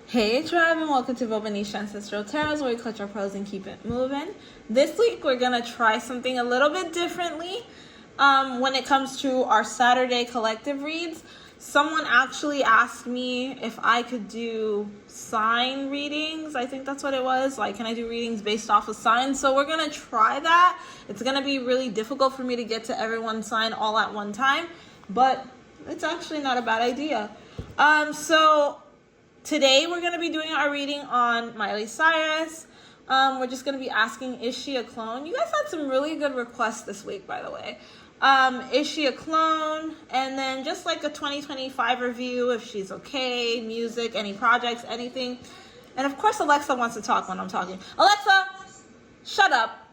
Hey tribe, and welcome to Bobo-Nesha Ancestral Tarot, where we clutch our pearls and keep it moving. This week we're gonna try something a little bit differently when it comes to our Saturday collective reads. Someone actually asked me if I could do sign readings. I think that's what it was. Like, can I do readings based off of signs? So we're gonna try that. It's gonna be really difficult for me to get to everyone's sign all at one time, but it's actually not a bad idea. So today we're going to be doing our reading on Miley Cyrus. We're just going to be asking, is she a clone? You guys had some really good requests this week, by the way. Is she a clone? And then just like a 2025 review, if she's okay, music, any projects, anything. And of course Alexa wants to talk when I'm talking. Alexa, shut up.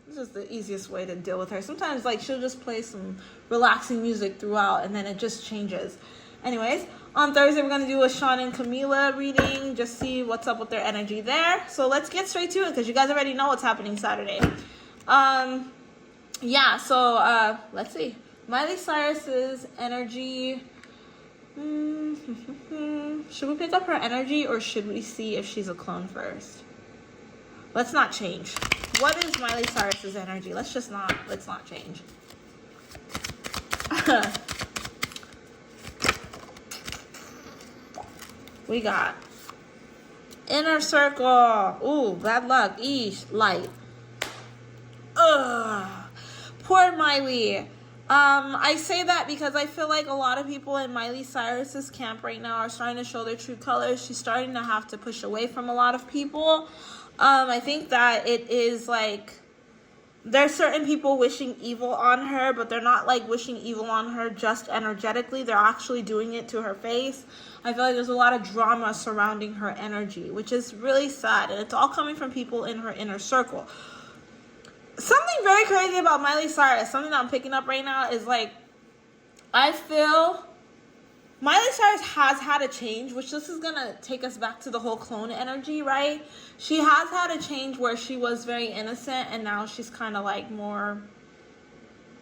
This is the easiest way to deal with her. Sometimes like she'll just play some relaxing music throughout and then it just changes. Anyways, on Thursday, we're going to do a Sean and Camila reading, just see what's up with their energy there. So let's get straight to it because you guys already know what's happening Saturday. Let's see. Miley Cyrus's energy. Should we pick up her energy or should we see if she's a clone first? Let's not change. What is Miley Cyrus's energy? Let's not change. We got inner circle. Ooh, bad luck. Eesh, light. Ugh. Poor Miley. I say that because I feel like a lot of people in Miley Cyrus's camp right now are starting to show their true colors. She's starting to have to push away from a lot of people. I think that it is like there's certain people wishing evil on her, but they're not like wishing evil on her just energetically. They're actually doing it to her face. I feel like there's a lot of drama surrounding her energy, which is really sad. And it's all coming from people in her inner circle. Something very crazy about Miley Cyrus, something that I'm picking up right now is like, I feel Miley Cyrus has had a change, which this is going to take us back to the whole clone energy, right? She has had a change where she was very innocent and now she's kind of like more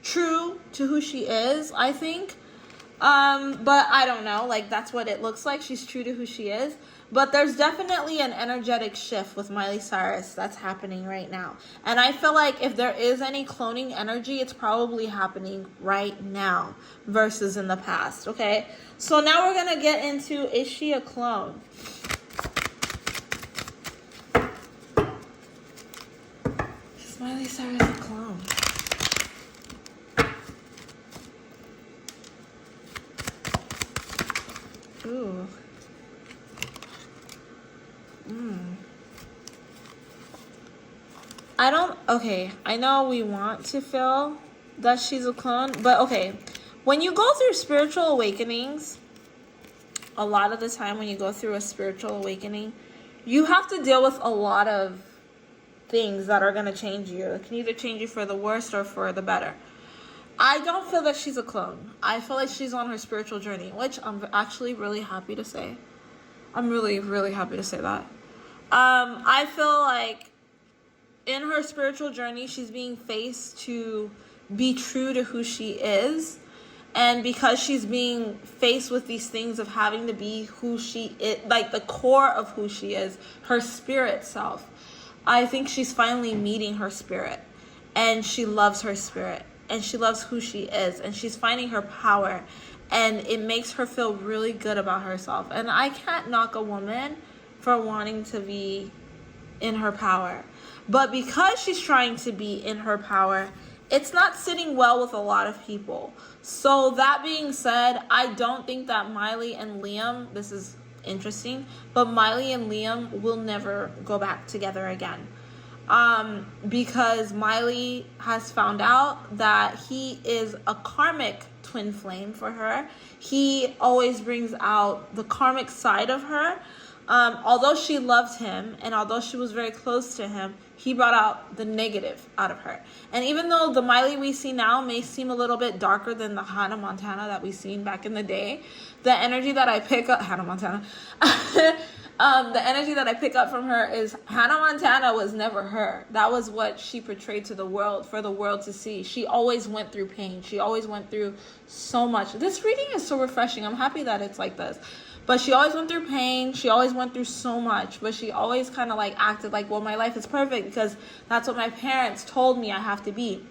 true to who she is, I think. But I don't know, like that's what it looks like. She's true to who she is. But there's definitely an energetic shift with Miley Cyrus that's happening right now. And I feel like if there is any cloning energy, it's probably happening right now versus in the past, okay? So now we're going to get into, is she a clone? Is Miley Cyrus a clone? Ooh. I know we want to feel that she's a clone, but okay. When you go through spiritual awakenings, a lot of the time when you go through a spiritual awakening, you have to deal with a lot of things that are going to change you. It can either change you for the worst or for the better. I don't feel that she's a clone. I feel like she's on her spiritual journey, which I'm actually really happy to say. I'm really, really happy to say that. I feel like in her spiritual journey, she's being faced to be true to who she is. And because she's being faced with these things of having to be who she is, like the core of who she is, her spirit self, I think she's finally meeting her spirit. And she loves her spirit. And she loves who she is. And she's finding her power. And it makes her feel really good about herself. And I can't knock a woman for wanting to be in her power. But because she's trying to be in her power, it's not sitting well with a lot of people. So that being said, I don't think that Miley and Liam, this is interesting, but Miley and Liam will never go back together again. Because Miley has found out that he is a karmic twin flame for her. He always brings out the karmic side of her. Although she loved him and although she was very close to him, he brought out the negative out of her. And even though the Miley we see now may seem a little bit darker than the Hannah Montana that we seen back in the day, the energy that I pick up, Hannah Montana, the energy that I pick up from her is Hannah Montana was never her. That was what she portrayed to the world, for the world to see. She always went through pain. She always went through so much. This reading is so refreshing. I'm happy that it's like this. But she always went through pain. She always went through so much. But she always kind of like acted like, well, my life is perfect because that's what my parents told me I have to be.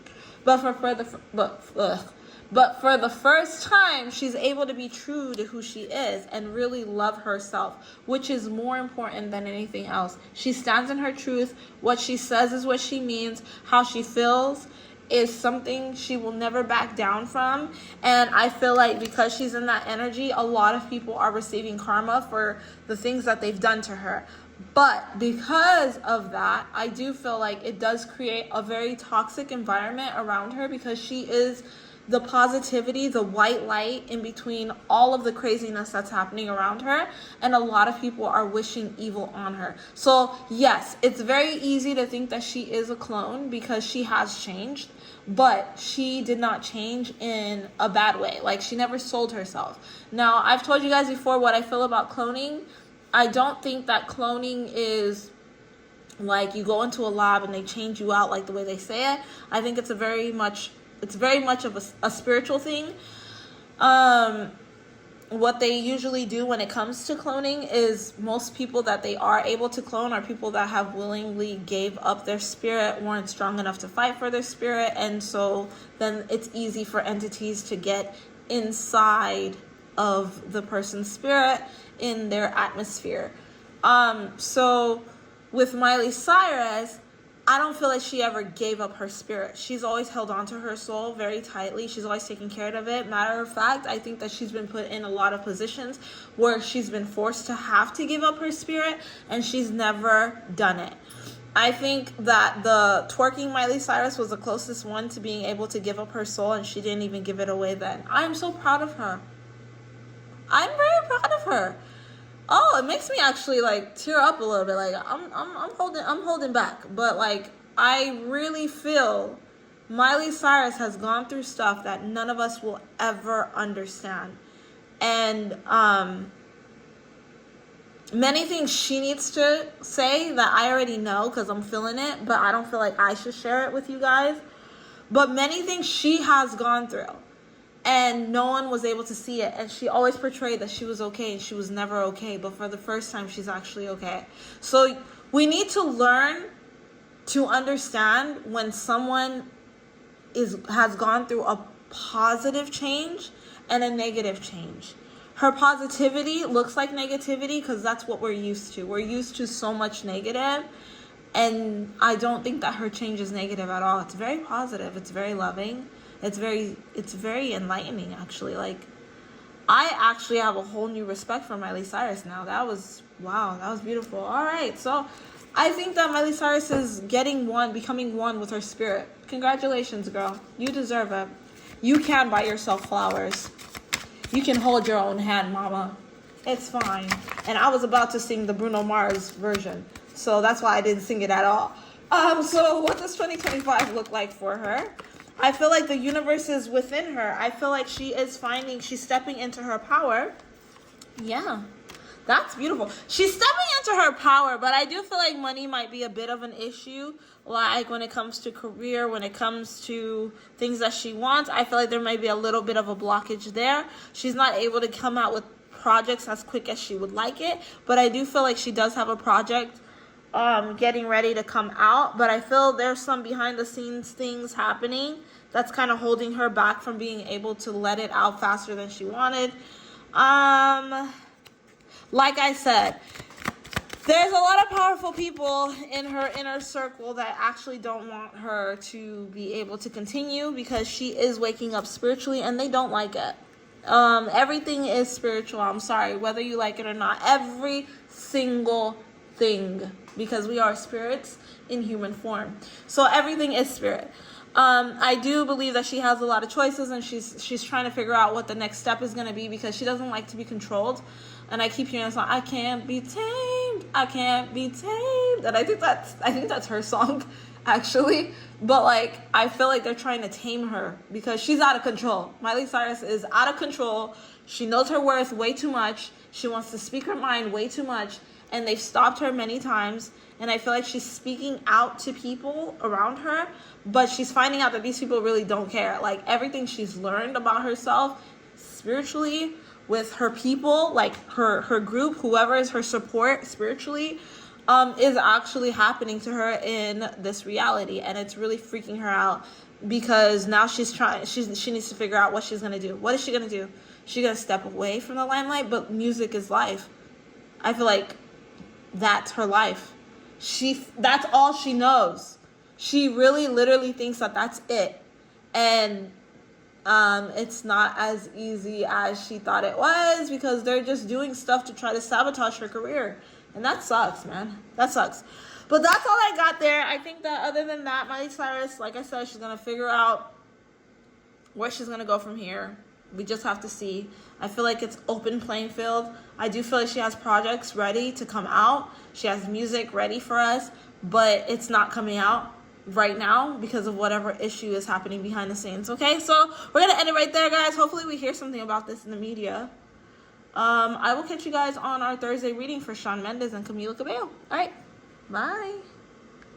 But for the first time, she's able to be true to who she is and really love herself, which is more important than anything else. She stands in her truth. What she says is what she means. How she feels is something she will never back down from. And I feel like because she's in that energy, a lot of people are receiving karma for the things that they've done to her. But because of that, I do feel like it does create a very toxic environment around her, because she is the positivity, the white light in between all of the craziness that's happening around her. And a lot of people are wishing evil on her. So yes, it's very easy to think that she is a clone because she has changed, but she did not change in a bad way. Like, she never sold herself. Now, I've told you guys before what I feel about cloning. I don't think that cloning is like you go into a lab and they change you out like the way they say it. I think it's very much of a spiritual thing. What they usually do when it comes to cloning is, most people that they are able to clone are people that have willingly gave up their spirit, weren't strong enough to fight for their spirit, and so then it's easy for entities to get inside of the person's spirit in their atmosphere. So with Miley Cyrus, I don't feel like she ever gave up her spirit. She's always held on to her soul very tightly. She's always taken care of it. Matter of fact, I think that she's been put in a lot of positions where she's been forced to have to give up her spirit, and she's never done it. I think that the twerking Miley Cyrus was the closest one to being able to give up her soul, and she didn't even give it away then. I'm so proud of her. I'm very proud of her. Oh, it makes me actually like tear up a little bit. Like I'm holding back, but like I really feel Miley Cyrus has gone through stuff that none of us will ever understand, and many things she needs to say that I already know because I'm feeling it, but I don't feel like I should share it with you guys. But many things she has gone through, and no one was able to see it. And she always portrayed that she was okay, and she was never okay. But for the first time, she's actually okay. So we need to learn to understand when someone has gone through a positive change and a negative change. Her positivity looks like negativity because that's what we're used to. We're used to so much negative. And I don't think that her change is negative at all. It's very positive. It's very loving. It's very enlightening, actually. Like, I actually have a whole new respect for Miley Cyrus now. Wow, that was beautiful. All right, so I think that Miley Cyrus is becoming one with her spirit. Congratulations, girl. You deserve it. You can buy yourself flowers. You can hold your own hand, mama. It's fine. And I was about to sing the Bruno Mars version, so that's why I didn't sing it at all. So what does 2025 look like for her? I feel like the universe is within her. I feel like she's stepping into her power. Yeah, that's beautiful. She's stepping into her power, but I do feel like money might be a bit of an issue. Like when it comes to career, when it comes to things that she wants, I feel like there might be a little bit of a blockage there. She's not able to come out with projects as quick as she would like it, but I do feel like she does have a project getting ready to come out, but I feel there's some behind the scenes things happening that's kind of holding her back from being able to let it out faster than she wanted. Like I said, there's a lot of powerful people in her inner circle that actually don't want her to be able to continue because she is waking up spiritually, and they don't like it. Everything is spiritual. I'm sorry, whether you like it or not. Every single thing, because we are spirits in human form. So everything is spirit. I do believe that she has a lot of choices, and she's trying to figure out what the next step is going to be, because she doesn't like to be controlled. And I keep hearing the song, I can't be tamed, I can't be tamed. And I think that's her song, actually. But like, I feel like they're trying to tame her because she's out of control. Miley Cyrus is out of control. She knows her worth way too much. She wants to speak her mind way too much. And they've stopped her many times. And I feel like she's speaking out to people around her, but she's finding out that these people really don't care. Like, everything she's learned about herself spiritually with her people, like her group, whoever is her support spiritually, is actually happening to her in this reality, and it's really freaking her out because now she needs to figure out what she's gonna do. What is she gonna do? She's gonna step away from the limelight, but music is life. I feel like that's her life. That's all she knows. She really literally thinks that that's it, and it's not as easy as she thought it was because they're just doing stuff to try to sabotage her career. And that sucks, man. That sucks. But that's all I got there. I think that other than that, Miley Cyrus, like I said, she's going to figure out where she's going to go from here. We just have to see. I feel like it's open playing field. I do feel like she has projects ready to come out. She has music ready for us, but it's not coming out right now because of whatever issue is happening behind the scenes. Okay, so we're going to end it right there, guys. Hopefully we hear something about this in the media. I will catch you guys on our Thursday reading for Shawn Mendes and Camila Cabello. All right, bye.